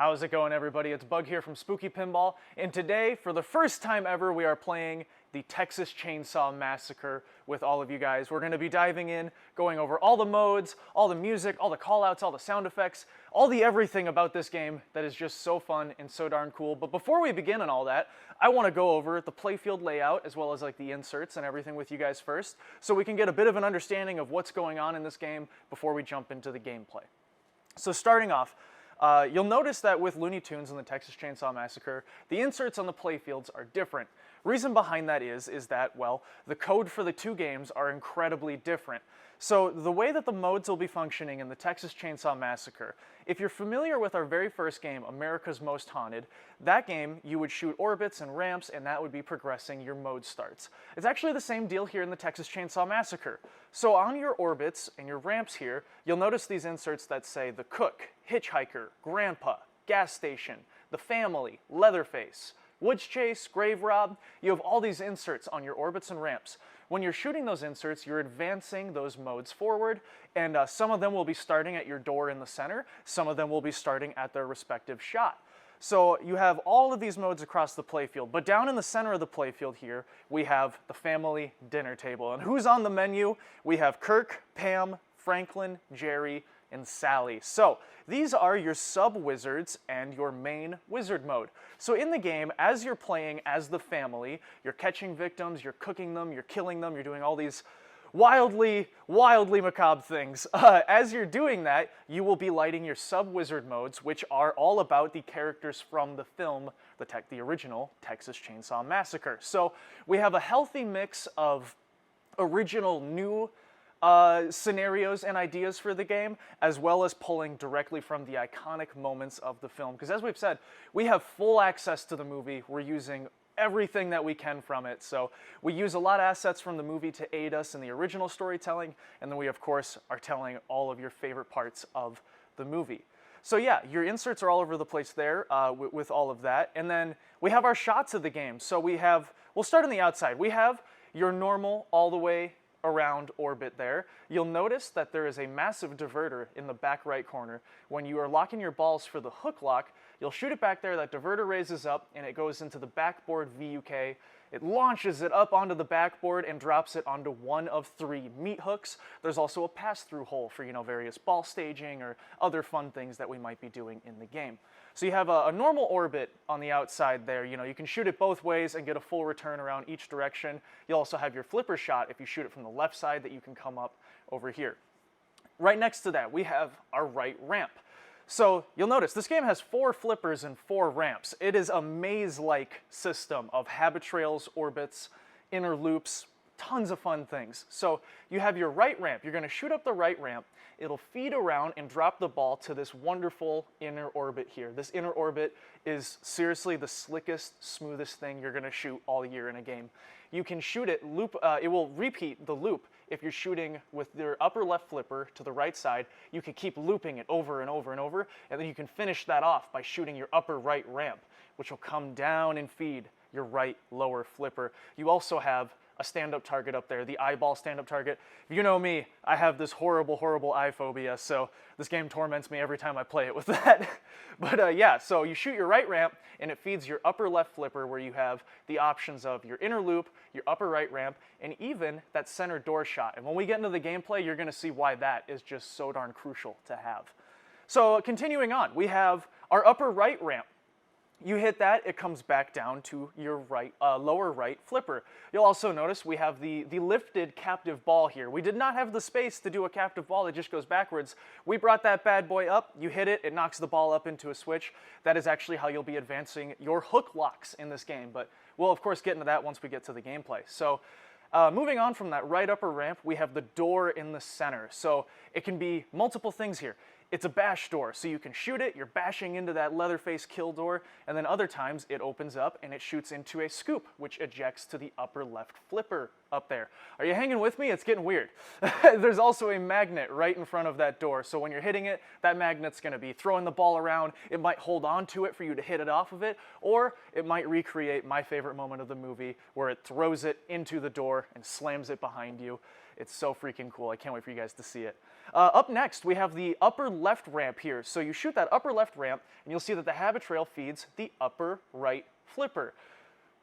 How's it going, everybody? It's Bug here from Spooky Pinball, and today, for the first time ever, we are playing the Texas Chainsaw Massacre with all of you guys. We're going to be diving in, going over all the modes, all the music, all the callouts, all the sound effects, all the everything about this game that is just so fun and so darn cool. But before we begin on all that, I want to go over the playfield layout as well as like the inserts and everything with you guys first, so we can get a bit of an understanding of what's going on in this game before we jump into the gameplay. So starting off, you'll notice that with Looney Tunes and the Texas Chainsaw Massacre, the inserts on the playfields are different. Reason behind that is that, well, the code for the two games are incredibly different. So the way that the modes will be functioning in the Texas Chainsaw Massacre, if you're familiar with our very first game, America's Most Haunted, that game you would shoot orbits and ramps, and that would be progressing your mode starts. It's actually the same deal here in the Texas Chainsaw Massacre. So on your orbits and your ramps here, you'll notice these inserts that say the cook, hitchhiker, grandpa, gas station, the family, Leatherface, woods chase, grave rob. You have all these inserts on your orbits and ramps. When you're shooting those inserts, you're advancing those modes forward, and some of them will be starting at your door in the center, some of them will be starting at their respective shot. So you have all of these modes across the playfield, but down in the center of the playfield here, we have the family dinner table. And who's on the menu? We have Kirk, Pam, Franklin, Jerry, and Sally. So these are your sub-wizards and your main wizard mode. So in the game, as you're playing as the family, you're catching victims, you're cooking them, you're killing them, you're doing all these wildly macabre things. As you're doing that, you will be lighting your sub-wizard modes, which are all about the characters from the film, the original Texas Chainsaw Massacre. So we have a healthy mix of original new scenarios and ideas for the game, as well as pulling directly from the iconic moments of the film. Because as we've said, we have full access to the movie. We're using everything that we can from it. So we use a lot of assets from the movie to aid us in the original storytelling, and then we, of course, are telling all of your favorite parts of the movie. So yeah, your inserts are all over the place there with all of that. And then we have our shots of the game. So we'll start on the outside. We have your normal all the way around orbit there. You'll notice that there is a massive diverter in the back right corner. When you are locking your balls for the hook lock, you'll shoot it back there, that diverter raises up, and it goes into the backboard VUK. It launches it up onto the backboard and drops it onto one of 3 meat hooks. There's also a pass-through hole for, various ball staging or other fun things that we might be doing in the game. So you have a normal orbit on the outside there. You can shoot it both ways and get a full return around each direction. You'll also have your flipper shot if you shoot it from the left side that you can come up over here. Right next to that, we have our right ramp. So you'll notice this game has 4 flippers and 4 ramps. It is a maze-like system of habit trails, orbits, inner loops, tons of fun things. So you have your right ramp. You're going to shoot up the right ramp. It'll feed around and drop the ball to this wonderful inner orbit here. This inner orbit is seriously the slickest, smoothest thing you're going to shoot all year in a game. You can shoot it, it will repeat the loop. If you're shooting with your upper left flipper to the right side, you can keep looping it over and over and over, and then you can finish that off by shooting your upper right ramp, which will come down and feed your right lower flipper. You also have a stand-up target up there, the eyeball stand-up target. You know me, I have this horrible eye phobia, so this game torments me every time I play it with that. But yeah, so you shoot your right ramp, and it feeds your upper left flipper where you have the options of your inner loop, your upper right ramp, and even that center door shot. And when we get into the gameplay, you're gonna see why that is just so darn crucial to have. So continuing on, we have our upper right ramp. You hit that, it comes back down to your lower right flipper. You'll also notice we have the lifted captive ball here. We did not have the space to do a captive ball that just goes backwards. We brought that bad boy up, you hit it, it knocks the ball up into a switch. That is actually how you'll be advancing your hook locks in this game, but we'll of course get into that once we get to the gameplay. So moving on from that right upper ramp, we have the door in the center. So it can be multiple things here. It's a bash door, so you can shoot it, you're bashing into that Leatherface kill door, and then other times it opens up and it shoots into a scoop, which ejects to the upper left flipper up there. Are you hanging with me? It's getting weird. There's also a magnet right in front of that door, so when you're hitting it, that magnet's going to be throwing the ball around. It might hold on to it for you to hit it off of it, or it might recreate my favorite moment of the movie where it throws it into the door and slams it behind you. It's so freaking cool. I can't wait for you guys to see it. Up next, we have the upper left ramp here. So you shoot that upper left ramp, and you'll see that the habit trail feeds the upper right flipper.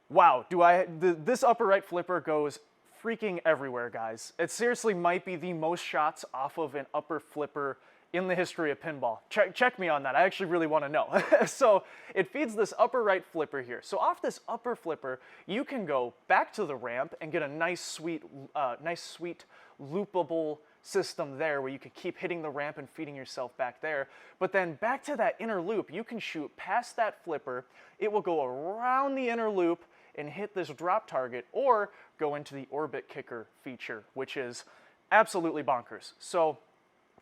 Wow, this upper right flipper goes freaking everywhere, guys. It seriously might be the most shots off of an upper flipper in the history of pinball. Check me on that. I actually really want to know. So it feeds this upper right flipper here. So off this upper flipper, you can go back to the ramp and get a nice sweet loopable system there where you can keep hitting the ramp and feeding yourself back there. But then back to that inner loop, you can shoot past that flipper. It will go around the inner loop and hit this drop target, or go into the orbit kicker feature, which is absolutely bonkers. So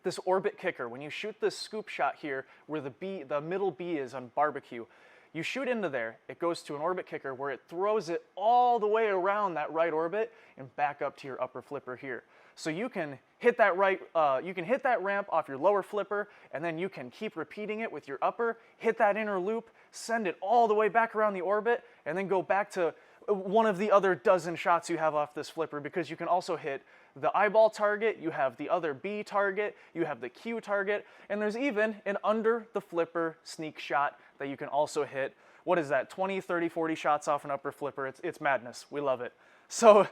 this orbit kicker, when you shoot this scoop shot here where the middle B is on barbecue, you shoot into there, it goes to an orbit kicker where it throws it all the way around that right orbit and back up to your upper flipper here. So you can hit that ramp off your lower flipper, and then you can keep repeating it with your upper, hit that inner loop, send it all the way back around the orbit, and then go back to one of the other dozen shots you have off this flipper, because you can also hit the eyeball target, you have the other B target, you have the Q target, and there's even an under the flipper sneak shot that you can also hit. What is that, 20, 30, 40 shots off an upper flipper? It's madness. We love it. So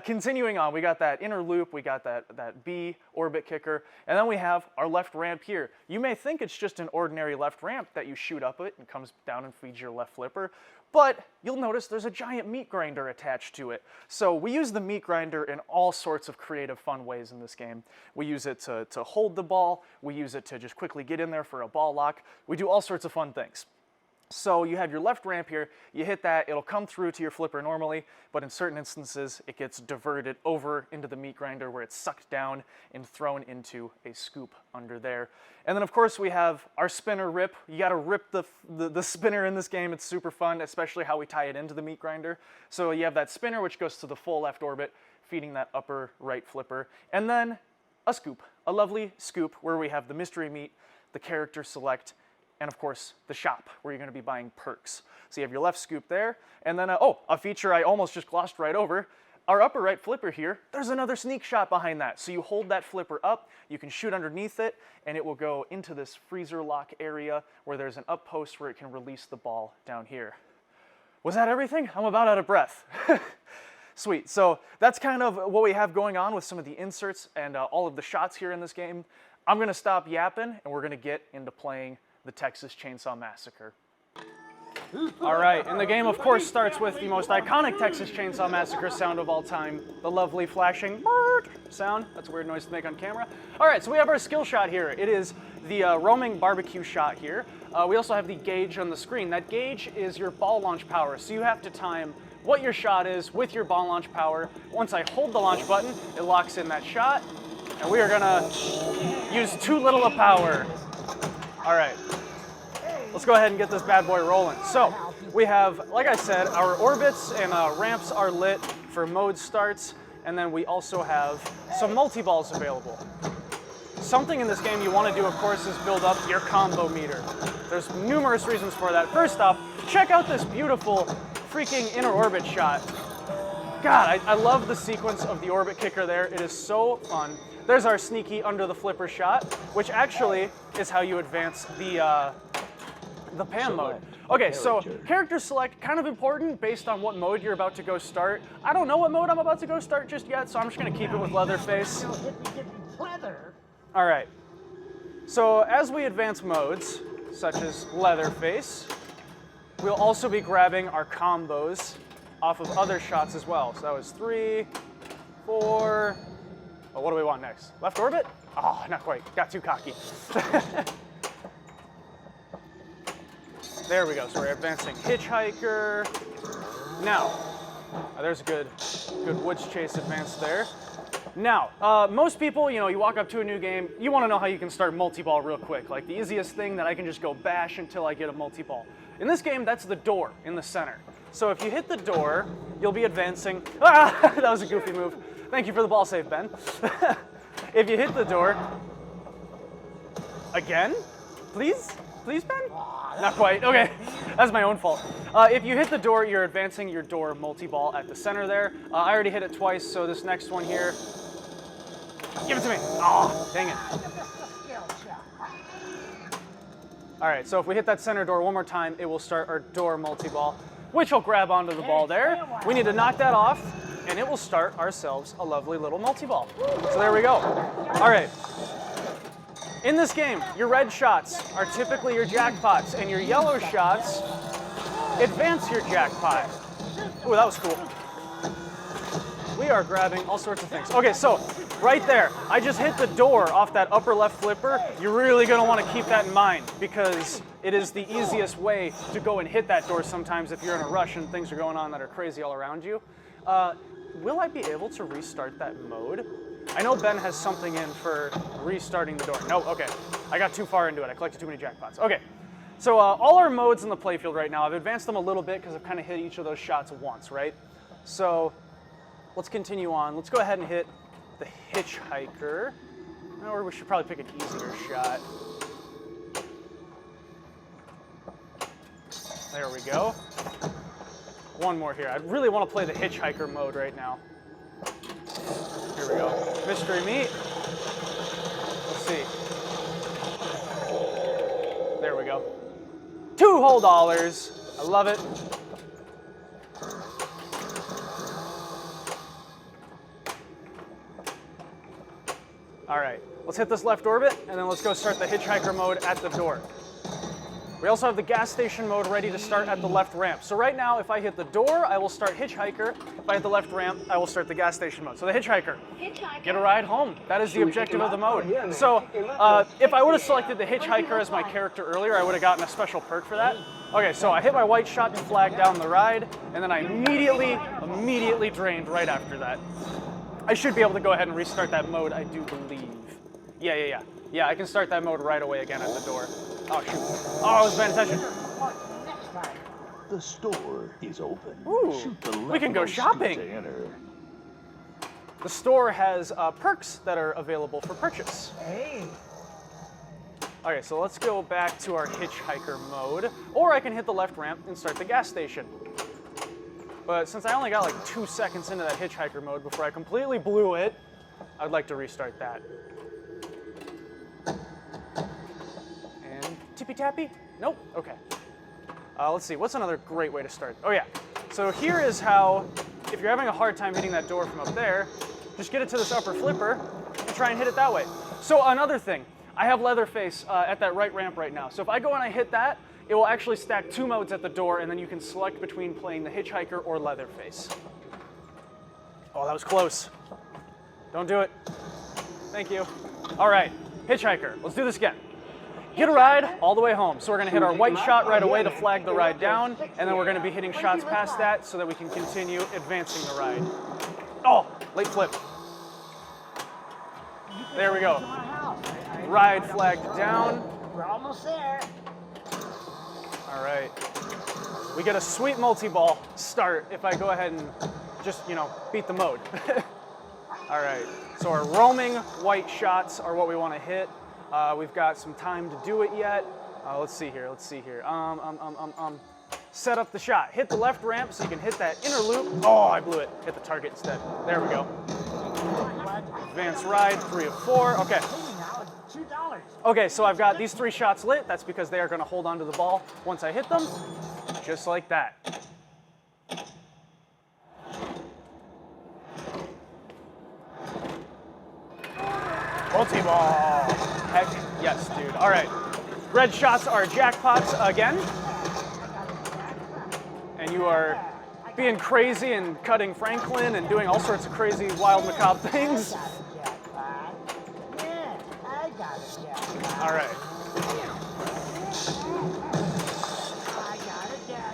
continuing on, we got that inner loop, we got that B orbit kicker, and then we have our left ramp here. You may think it's just an ordinary left ramp that you shoot up it and comes down and feeds your left flipper, but you'll notice there's a giant meat grinder attached to it. So we use the meat grinder in all sorts of creative, fun ways in this game. We use it to hold the ball, we use it to just quickly get in there for a ball lock. We do all sorts of fun things. So you have your left ramp here, you hit that, it'll come through to your flipper normally, but in certain instances it gets diverted over into the meat grinder where it's sucked down and thrown into a scoop under there. And then of course we have our spinner rip. You gotta rip the spinner in this game. It's super fun, especially how we tie it into the meat grinder. So you have that spinner which goes to the full left orbit, feeding that upper right flipper. And then a scoop, a lovely scoop where we have the mystery meat, the character select, and of course the shop where you're going to be buying perks. So you have your left scoop there, and then a feature I almost just glossed right over, our upper right flipper here, there's another sneak shot behind that. So you hold that flipper up, you can shoot underneath it, and it will go into this freezer lock area where there's an up post where it can release the ball down here. Was that everything? I'm about out of breath. Sweet, so that's kind of what we have going on with some of the inserts and all of the shots here in this game. I'm going to stop yapping, and we're going to get into playing the Texas Chainsaw Massacre. All right, and the game of course starts with the most iconic Texas Chainsaw Massacre sound of all time, the lovely flashing sound. That's a weird noise to make on camera. All right, so we have our skill shot here. It is the roaming barbecue shot here. We also have the gauge on the screen. That gauge is your ball launch power, so you have to time what your shot is with your ball launch power. Once I hold the launch button, it locks in that shot, and we are gonna use too little of power. All right, let's go ahead and get this bad boy rolling. So we have, like I said, our orbits and ramps are lit for mode starts, and then we also have some multi-balls available. Something in this game you want to do, of course, is build up your combo meter. There's numerous reasons for that. First off, check out this beautiful freaking inner orbit shot. God, I love the sequence of the orbit kicker there. It is so fun. There's our sneaky under the flipper shot, which actually is how you advance the pan mode. Okay, so character select, kind of important based on what mode you're about to go start. I don't know what mode I'm about to go start just yet, so I'm just gonna keep it with Leatherface. All right, so as we advance modes, such as Leatherface, we'll also be grabbing our combos off of other shots as well. So that was 3, 4, well, what do we want next? Left orbit? Oh, not quite, got too cocky. There we go, so we're advancing Hitchhiker. Now, there's a good woods chase advance there. Now, most people, you walk up to a new game, you want to know how you can start multi-ball real quick. Like the easiest thing that I can just go bash until I get a multi-ball. In this game, that's the door in the center. So if you hit the door, you'll be advancing. Ah, that was a goofy move. Thank you for the ball save, Ben. If you hit the door, again, please, Ben? Not quite, okay, that's my own fault. If you hit the door, you're advancing your door multi-ball at the center there. I already hit it twice, so this next one here, Give it to me. Oh, dang it. All right, so if we hit that center door one more time, it will start our door multi-ball, which will grab onto the ball there. We need to knock that off, and it will start ourselves a lovely little multi-ball. So there we go. All right. In this game, your red shots are typically your jackpots, and your yellow shots advance your jackpot. Ooh, that was cool. We are grabbing all sorts of things. Okay, so right there, I just hit the door off that upper left flipper. You're really gonna wanna keep that in mind because it is the easiest way to go and hit that door sometimes if you're in a rush and things are going on that are crazy all around you. Will I be able to restart that mode? I know Ben has something in for restarting the door. No, okay. I got too far into it. I collected too many jackpots. Okay, so all our modes in the playfield right now, I've advanced them a little bit because I've kind of hit each of those shots once, right? So let's continue on. Let's go ahead and hit the hitchhiker. Or we should probably pick an easier shot. There we go. One more here. I really want to play the hitchhiker mode right now. Here we go. Mystery meat. Let's see. There we go. 2 whole dollars. I love it. All right, let's hit this left orbit, and then let's go start the hitchhiker mode at the door. We also have the gas station mode ready to start at the left ramp. So right now, if I hit the door, I will start hitchhiker. If I hit the left ramp, I will start the gas station mode. So the hitchhiker, get a ride home. That is the objective of the mode. So if I would have selected the hitchhiker as my character earlier, I would have gotten a special perk for that. Okay, so I hit my white shot to flag down the ride, and then I immediately drained right after that. I should be able to go ahead and restart that mode, I do believe. Yeah, I can start that mode right away again at the door. Oh, shoot. Oh, I was paying attention. The store is open. Ooh, we can go shopping. The store has perks that are available for purchase. Hey. Okay, so let's go back to our hitchhiker mode, or I can hit the left ramp and start the gas station. But since I only got like 2 seconds into that hitchhiker mode before I completely blew it, I'd like to restart that. And tippy-tappy? Nope, okay. Let's see, what's another great way to start? Oh yeah, so here is how, if you're having a hard time hitting that door from up there, just get it to this upper flipper and try and hit it that way. So another thing, I have Leatherface at that right ramp right now. So if I go and I hit that, it will actually stack 2 modes at the door, and then you can select between playing the hitchhiker or Leatherface. Oh, that was close. Don't do it. Thank you. All right, hitchhiker, let's do this again. Get a ride all the way home. So we're gonna hit our white shot right away to flag the ride down, and then we're gonna be hitting shots past that so that we can continue advancing the ride. Oh, late flip. There we go. Ride flagged down. We're almost there. All right. We get a sweet multi-ball start if I go ahead and just, beat the mode. All right. So our roaming white shots are what we want to hit. We've got some time to do it yet. Let's see here. Set up the shot. Hit the left ramp so you can hit that inner loop. Oh, I blew it. Hit the target instead. There we go. Advance ride, 3 of 4. Okay. Okay, so I've got these 3 shots lit. That's because they are going to hold onto the ball once I hit them, just like that. Multi-ball. Heck yes, dude. All right. Red shots are jackpots again. And you are being crazy and cutting Franklin and doing all sorts of crazy, wild, macabre things. All right.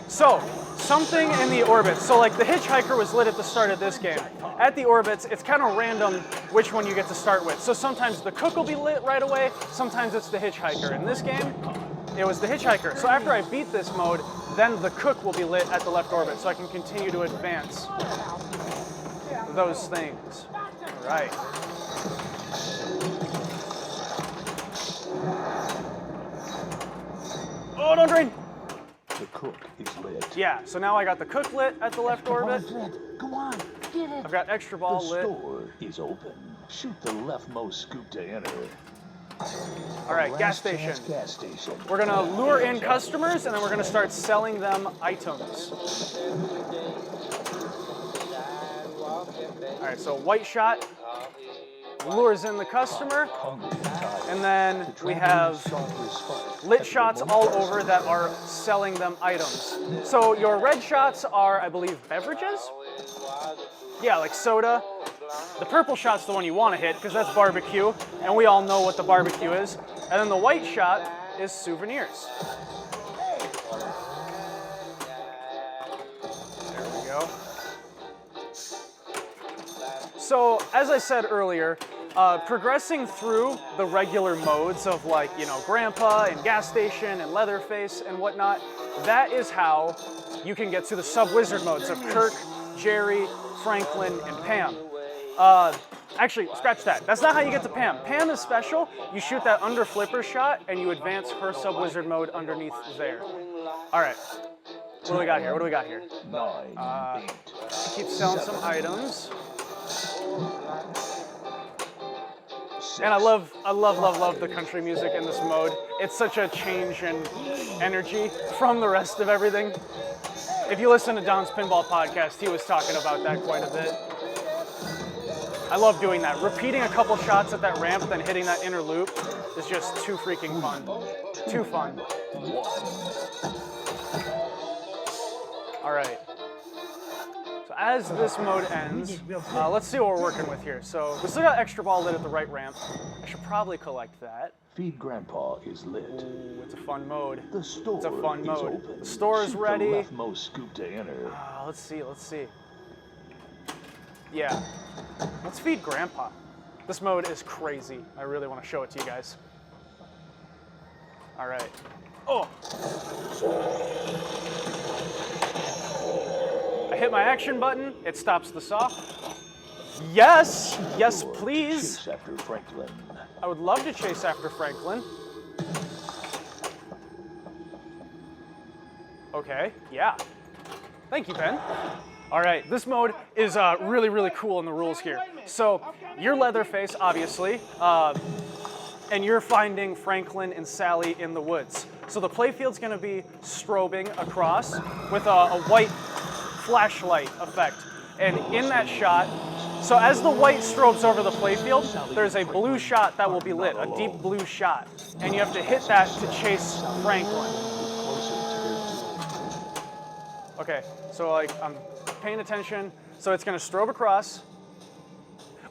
So, something in the orbits. So like the hitchhiker was lit at the start of this game. At the orbits, it's kind of random which one you get to start with. So sometimes the cook will be lit right away, sometimes it's the hitchhiker. In this game, it was the hitchhiker. So after I beat this mode, then the cook will be lit at the left orbit, so I can continue to advance those things. All right. Oh, don't drain! The cook is lit. Yeah, so now I got the cook lit at the left orbit. Come on, get it. I've got extra ball The lit. store is open. Shoot the leftmost scoop to enter. All right, gas station. Gas station. We're gonna lure in customers, and then we're gonna start selling them items. All right, so white shot lures in the customer, and then we have lit shots all over that are selling them items. So your red shots are, I believe, beverages? Yeah, like soda. The purple shot's the one you want to hit because that's barbecue, and we all know what the barbecue is. And then the white shot is souvenirs. There we go. So, as I said earlier, progressing through the regular modes of like, you know, Grandpa and Gas Station and Leatherface and whatnot, that is how you can get to the sub-wizard modes of Kirk, Jerry, Franklin, and Pam. Actually, scratch that. That's not how you get to Pam. Pam is special. You shoot that under flipper shot, and you advance her sub-wizard mode underneath there. All right. What do we got here? What do we got here? Keep selling some items. And I love the country music in this mode. It's such a change in energy from the rest of everything. If you listen to Don's Pinball podcast, he was talking about that quite a bit. I love doing that. Repeating a couple shots at that ramp, then hitting that inner loop is just too freaking fun. Too fun. All right. So as this mode ends, let's see what we're working with here. So we still got extra ball lit at the right ramp. I should probably collect that. Feed Grandpa is lit. Ooh, it's a fun mode. The store It's a fun mode. open. The store is Shoot ready. The leftmost scoop to enter. Let's see. Yeah. Let's feed Grandpa. This mode is crazy. I really want to show it to you guys. All right. Oh! I hit my action button. It stops the saw. Yes! Yes, please! Chase after Franklin. I would love to chase after Franklin. Okay, yeah. Thank you, Ben. All right, this mode is really, really cool in the rules here. So you're Leatherface, obviously, and you're finding Franklin and Sally in the woods. So the playfield's gonna be strobing across with a white flashlight effect. And in that shot, so as the white strobes over the playfield, there's a blue shot that will be lit, a deep blue shot. And you have to hit that to chase Franklin. Okay, so like I'm paying attention. So it's gonna strobe across.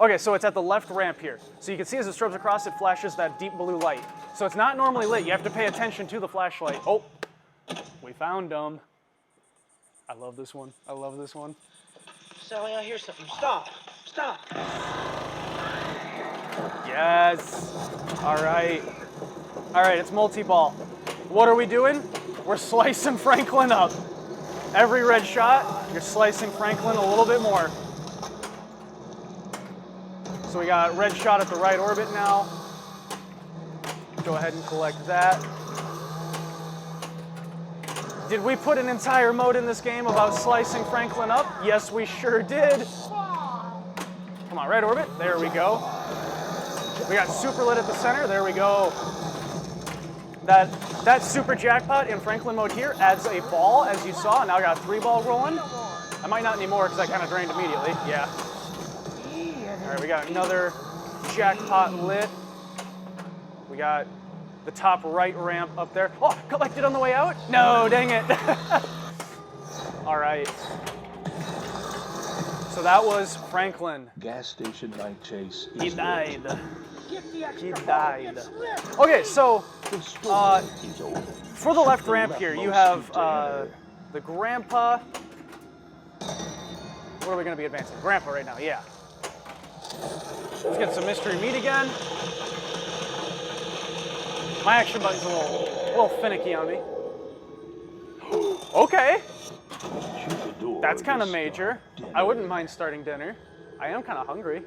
Okay, so it's at the left ramp here. So you can see as it strobes across, it flashes that deep blue light. So it's not normally lit. You have to pay attention to the flashlight. Oh, we found them. I love this one. I love this one. Sally, I hear something. Stop. Stop. Yes. All right. All right, it's multi-ball. What are we doing? We're slicing Franklin up. Every red shot, you're slicing Franklin a little bit more. So we got red shot at the right orbit now. Go ahead and collect that. Did we put an entire mode in this game about slicing Franklin up? Yes, we sure did. Come on, right orbit. There we go. We got super lit at the center. There we go. That super jackpot in Franklin mode here adds a ball, as you saw. Now I got a 3-ball rolling. I might not anymore because I kind of drained immediately. Yeah. All right, we got another jackpot lit. We got the top right ramp up there. Oh, collected on the way out? No, dang it. All right. So that was Franklin. Gas station night chase. He is died. lit. He died. Okay, so The store is open. for the left ramp here, you have the Grandpa. What are we going to be advancing? Grandpa right now, yeah. Let's get some mystery meat again. My action button's a little finicky on me. Okay, Shoot the door. that's kind of to major. start dinner. I wouldn't mind starting dinner. I am kind of hungry.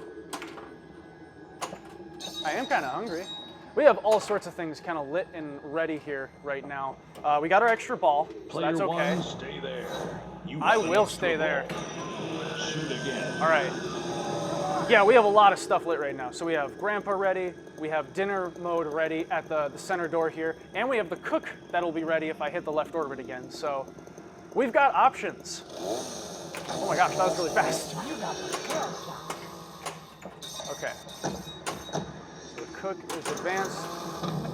We have all sorts of things kind of lit and ready here right now. We got our extra ball, so Player that's okay. one, stay there. You I have an will extra stay there. ball. Shoot again. All right. Yeah, we have a lot of stuff lit right now. So we have Grandpa ready, we have dinner mode ready at the center door here, and we have the cook that'll be ready if I hit the left orbit again. So we've got options. Oh my gosh, that was really fast. Okay. So the cook is advanced.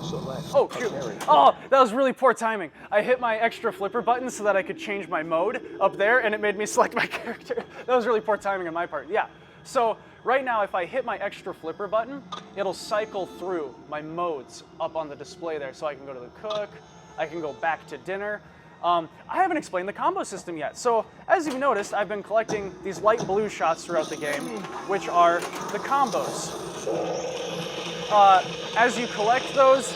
Select Oh, a shoot. character. Oh, that was really poor timing. I hit my extra flipper button so that I could change my mode up there, and it made me select my character. That was really poor timing on my part. Yeah. So right now, if I hit my extra flipper button, it'll cycle through my modes up on the display there. So I can go to the cook, I can go back to dinner. I haven't explained the combo system yet. So as you've noticed, I've been collecting these light blue shots throughout the game, which are the combos. As you collect those,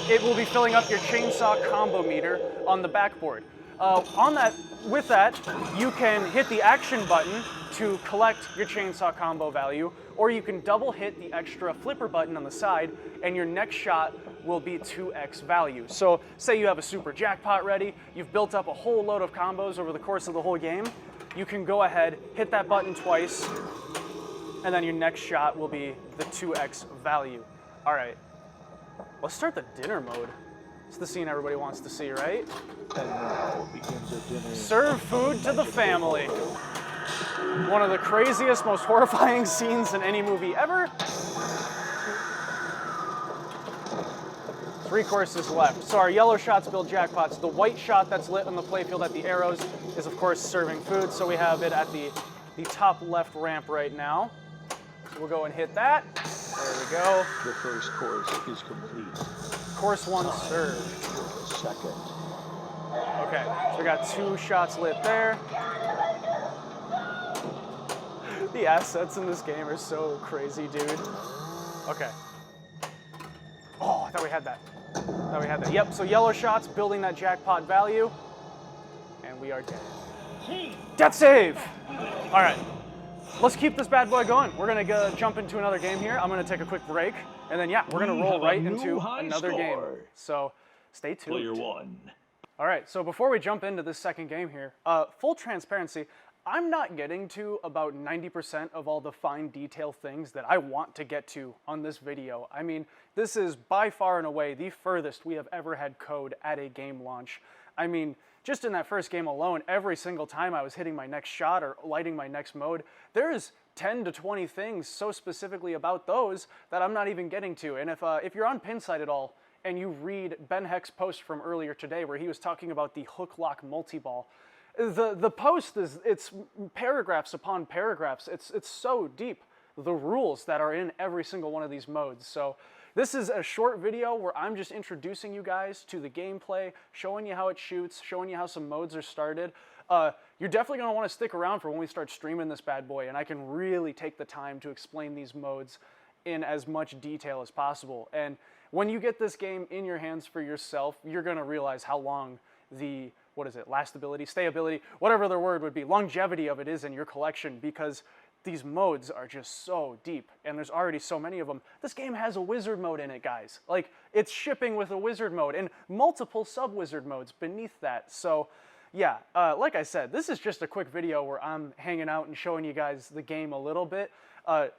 it will be filling up your chainsaw combo meter on the backboard. With that, you can hit the action button to collect your chainsaw combo value, or you can double hit the extra flipper button on the side, and your next shot will be 2x value. So say you have a super jackpot ready, you've built up a whole load of combos over the course of the whole game, you can go ahead, hit that button twice, and then your next shot will be the 2x value. All right, let's start the dinner mode. It's the scene everybody wants to see, right? And now begins a dinner. Serve food to the family. One of the craziest, most horrifying scenes in any movie ever. 3 courses left. So our yellow shots build jackpots. The white shot that's lit on the playfield at the arrows is, of course, serving food. So we have it at the top left ramp right now. So we'll go and hit that. There we go. The first course is complete. Course 1 served. Second. Okay, so we got 2 shots lit there. The assets in this game are so crazy, dude. Okay. Oh, I thought we had that. Yep, so yellow shots building that jackpot value. And we are dead. Death save! All right. Let's keep this bad boy going. We're gonna go jump into another game here. I'm gonna take a quick break, and then yeah, we're gonna roll right into another game. So stay tuned. Player 1. All right, so before we jump into this second game here, full transparency, I'm not getting to about 90% of all the fine detail things that I want to get to on this video. I mean, this is by far and away the furthest we have ever had code at a game launch. I mean, just in that first game alone, every single time I was hitting my next shot or lighting my next mode, there's 10 to 20 things so specifically about those that I'm not even getting to. And if you're on Pinside at all and you read Ben Heck's post from earlier today where he was talking about the hook lock multi-ball, the post it's paragraphs upon paragraphs. It's so deep, the rules that are in every single one of these modes. So this is a short video where I'm just introducing you guys to the gameplay, showing you how it shoots, showing you how some modes are started. You're definitely going to want to stick around for when we start streaming this bad boy, and I can really take the time to explain these modes in as much detail as possible. And when you get this game in your hands for yourself, you're going to realize how long the, lastability, stayability, whatever the word would be, longevity of it is in your collection, because these modes are just so deep, and there's already so many of them. This game has a wizard mode in it, guys. Like, it's shipping with a wizard mode, and multiple sub-wizard modes beneath that. So, yeah, like I said, this is just a quick video where I'm hanging out and showing you guys the game a little bit.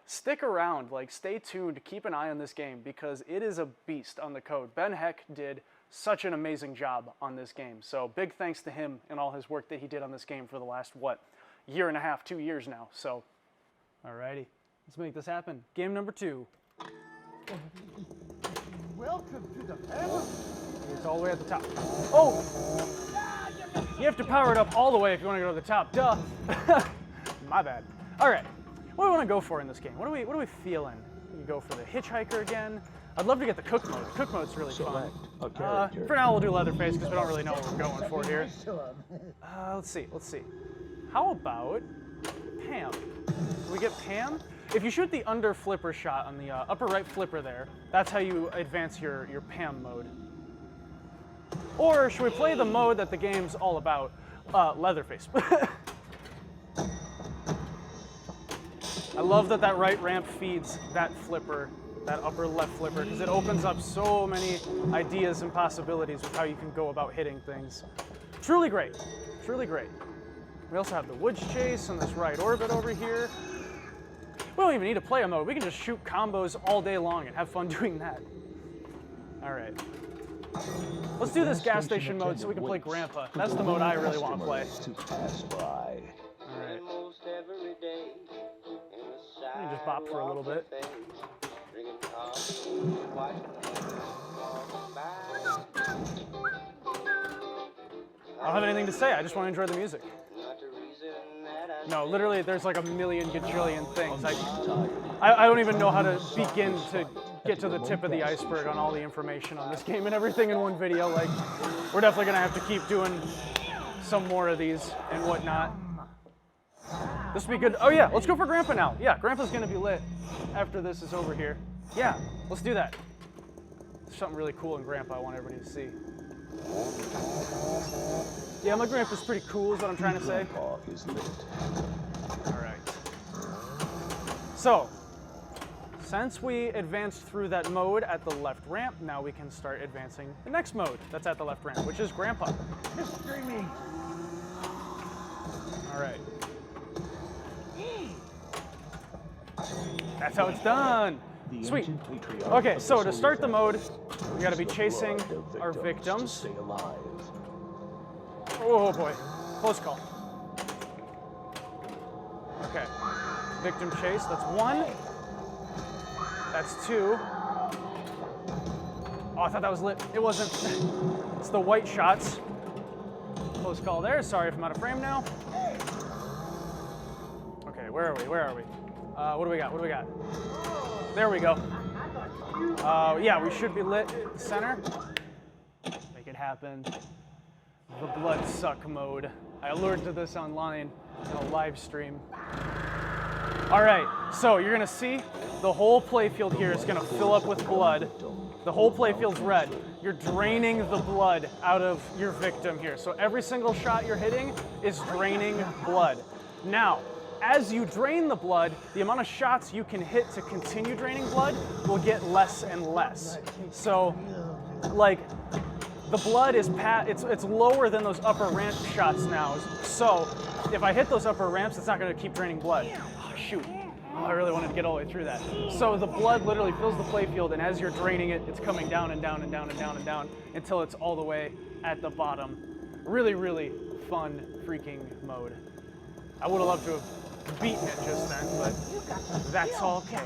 Stick around, like, stay tuned, keep an eye on this game, because it is a beast on the code. Ben Heck did such an amazing job on this game. So, big thanks to him and all his work that he did on this game for the last, year and a half, 2 years now. So, alrighty, let's make this happen. Game number 2. Welcome to the family. It's all the way at the top. Oh! You have to power it up all the way if you want to go to the top. Duh. My bad. All right. What do we want to go for in this game? What are we feeling? We can go for the hitchhiker again. I'd love to get the cook mode. The cook mode's really fun. A character. For now, we'll do Leatherface because we don't really know what we're going for here. Let's see. How about Pam? Can we get Pam? If you shoot the under flipper shot on the upper right flipper there, that's how you advance your Pam mode. Or should we play the mode that the game's all about, Leatherface? I love that right ramp feeds that flipper, that upper left flipper, because it opens up so many ideas and possibilities with how you can go about hitting things. Truly great, truly great. We also have the woods chase and this right orbit over here. We don't even need to play a mode. We can just shoot combos all day long and have fun doing that. All right. Let's do this gas station mode so we can play Grandpa. That's the mode I really want to play. To pass by. All right. Let me just bop for a little bit. I don't have anything to say. I just want to enjoy the music. No, literally, there's like a million gajillion things. I don't even know how to begin to get to the tip of the iceberg on all the information on this game and everything in one video. Like, we're definitely gonna have to keep doing some more of these and whatnot. This would be good. Oh yeah, let's go for Grandpa now. Yeah, Grandpa's gonna be lit after this is over here. Yeah, let's do that. There's something really cool in Grandpa I want everybody to see. Yeah, my Grandpa's pretty cool is what I'm trying to say. Grandpa is lit. All right. So, since we advanced through that mode at the left ramp, now we can start advancing the next mode that's at the left ramp, which is Grandpa. Mystery me. All right. That's how it's done. Sweet. Okay, so to start the mode, we gotta be chasing our victims. Stay alive. Oh boy, close call. Okay, victim chase, that's one. That's two. Oh, I thought that was lit. It wasn't. It's the white shots. Close call there. Sorry if I'm out of frame now. Okay, where are we? Where are we? What do we got? What do we got? There we go. Yeah, we should be lit at the center. Make it happen. The blood suck mode. I alerted to this online in a live stream. All right, so you're gonna see the whole playfield here is gonna fill up with blood. The whole playfield's red. You're draining the blood out of your victim here. So every single shot you're hitting is draining blood. Now, as you drain the blood, the amount of shots you can hit to continue draining blood will get less and less. So, like, the blood is it's lower than those upper ramp shots now. So, if I hit those upper ramps, it's not going to keep draining blood. Oh, shoot. Oh, I really wanted to get all the way through that. So the blood literally fills the playfield, and as you're draining it, it's coming down and down and down and down and down until it's all the way at the bottom. Really, really fun freaking mode. I would have loved to have beaten it just then, but that's okay.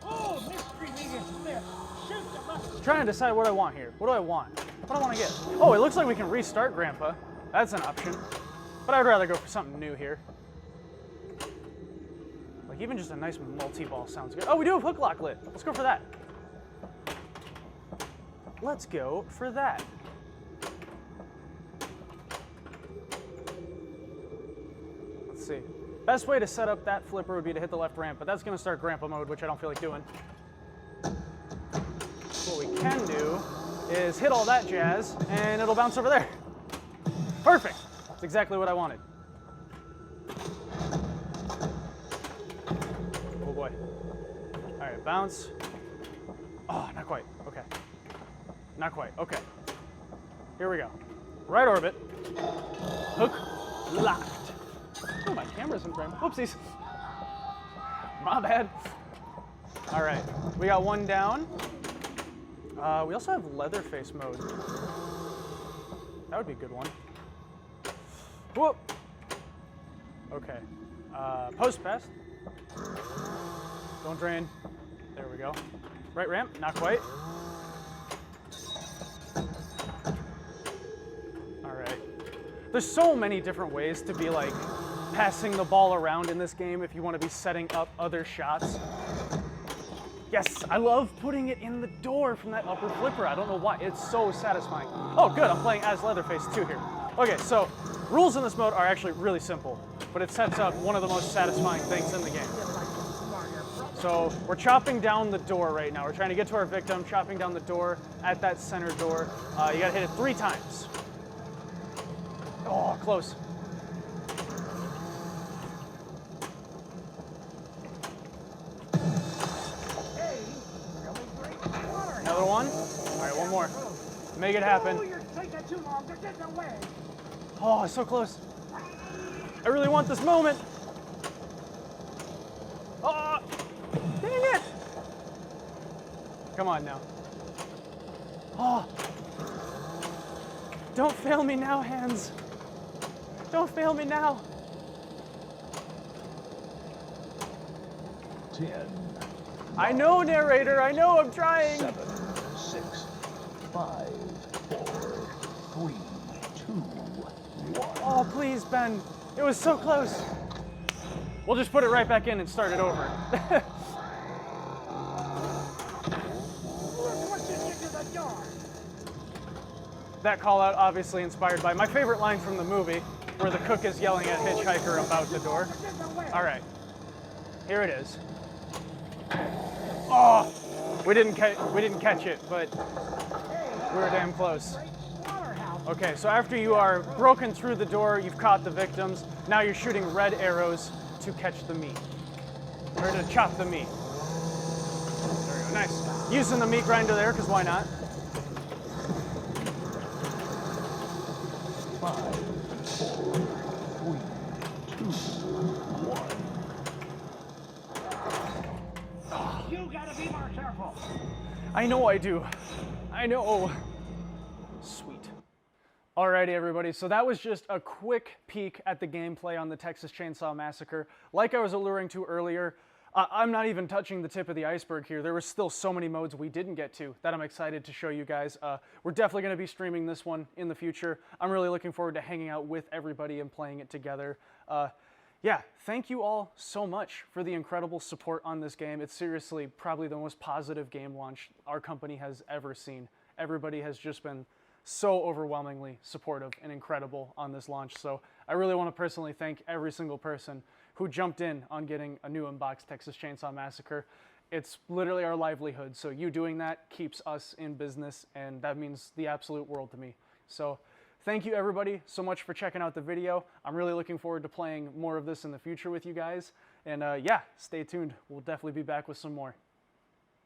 Oh, mystery me is lit. Shoot the mustard. Trying to decide what I want here. What do I want? What do I want to get? Oh, it looks like we can restart Grandpa. That's an option. But I'd rather go for something new here. Like even just a nice multi-ball sounds good. Oh, we do have hook lock lit. Let's go for that. Let's go for that. Let's see. Best way to set up that flipper would be to hit the left ramp, but that's going to start Grandpa mode, which I don't feel like doing. What we can do is hit all that jazz, and it'll bounce over there. Perfect. That's exactly what I wanted. Oh boy. All right, bounce. Oh, not quite. Okay. Not quite. Okay. Here we go. Right orbit. Hook locked. Oh, my camera's in frame. Whoopsies. My bad. All right, we got one down. We also have Leatherface mode. That would be a good one. Whoop. Okay. Post pass. Don't drain. There we go. Right ramp, not quite. All right. There's so many different ways to be like passing the ball around in this game if you want to be setting up other shots. Yes, I love putting it in the door from that upper flipper. I don't know why, it's so satisfying. Oh good, I'm playing as Leatherface too here. Okay, so rules in this mode are actually really simple, but it sets up one of the most satisfying things in the game. So we're chopping down the door right now. We're trying to get to our victim, chopping down the door at that center door. You gotta hit it 3 times. Oh, close. Another one. All right, one more. Make it Oh, happen. you're taking too long to get away. Oh, so close. I really want this moment. Oh, dang it. Come on now. Oh. Don't fail me now, hands. Don't fail me now. 10, I know, narrator. I know. I'm trying. 7, 6, 5, 4, 3, 2, 1. Oh, please, Ben. It was so close. We'll just put it right back in and start it over. Look what you did to the door. That call out obviously inspired by my favorite line from the movie, where the cook is yelling at Hitchhiker about the door. Get away. All right, here it is. Oh, we didn't catch it, but we were damn close. Slaughterhouse. Okay, so after you are broken through the door, you've caught the victims. Now you're shooting red arrows to catch the meat, or to chop the meat. There we go. Nice. Using the meat grinder there, because why not? 5, 4, 3, 2, 1. You gotta be more careful. I know I do. I know. Sweet. Alrighty, everybody. So that was just a quick peek at the gameplay on the Texas Chainsaw Massacre. Like I was alluring to earlier, I'm not even touching the tip of the iceberg here. There were still so many modes we didn't get to that I'm excited to show you guys. We're definitely going to be streaming this one in the future. I'm really looking forward to hanging out with everybody and playing it together. Yeah, thank you all so much for the incredible support on this game. It's seriously probably the most positive game launch our company has ever seen. Everybody has just been so overwhelmingly supportive and incredible on this launch. So I really want to personally thank every single person who jumped in on getting a new unboxed Texas Chainsaw Massacre. It's literally our livelihood. So you doing that keeps us in business, and that means the absolute world to me. So thank you everybody so much for checking out the video. I'm really looking forward to playing more of this in the future with you guys. And yeah, stay tuned. We'll definitely be back with some more.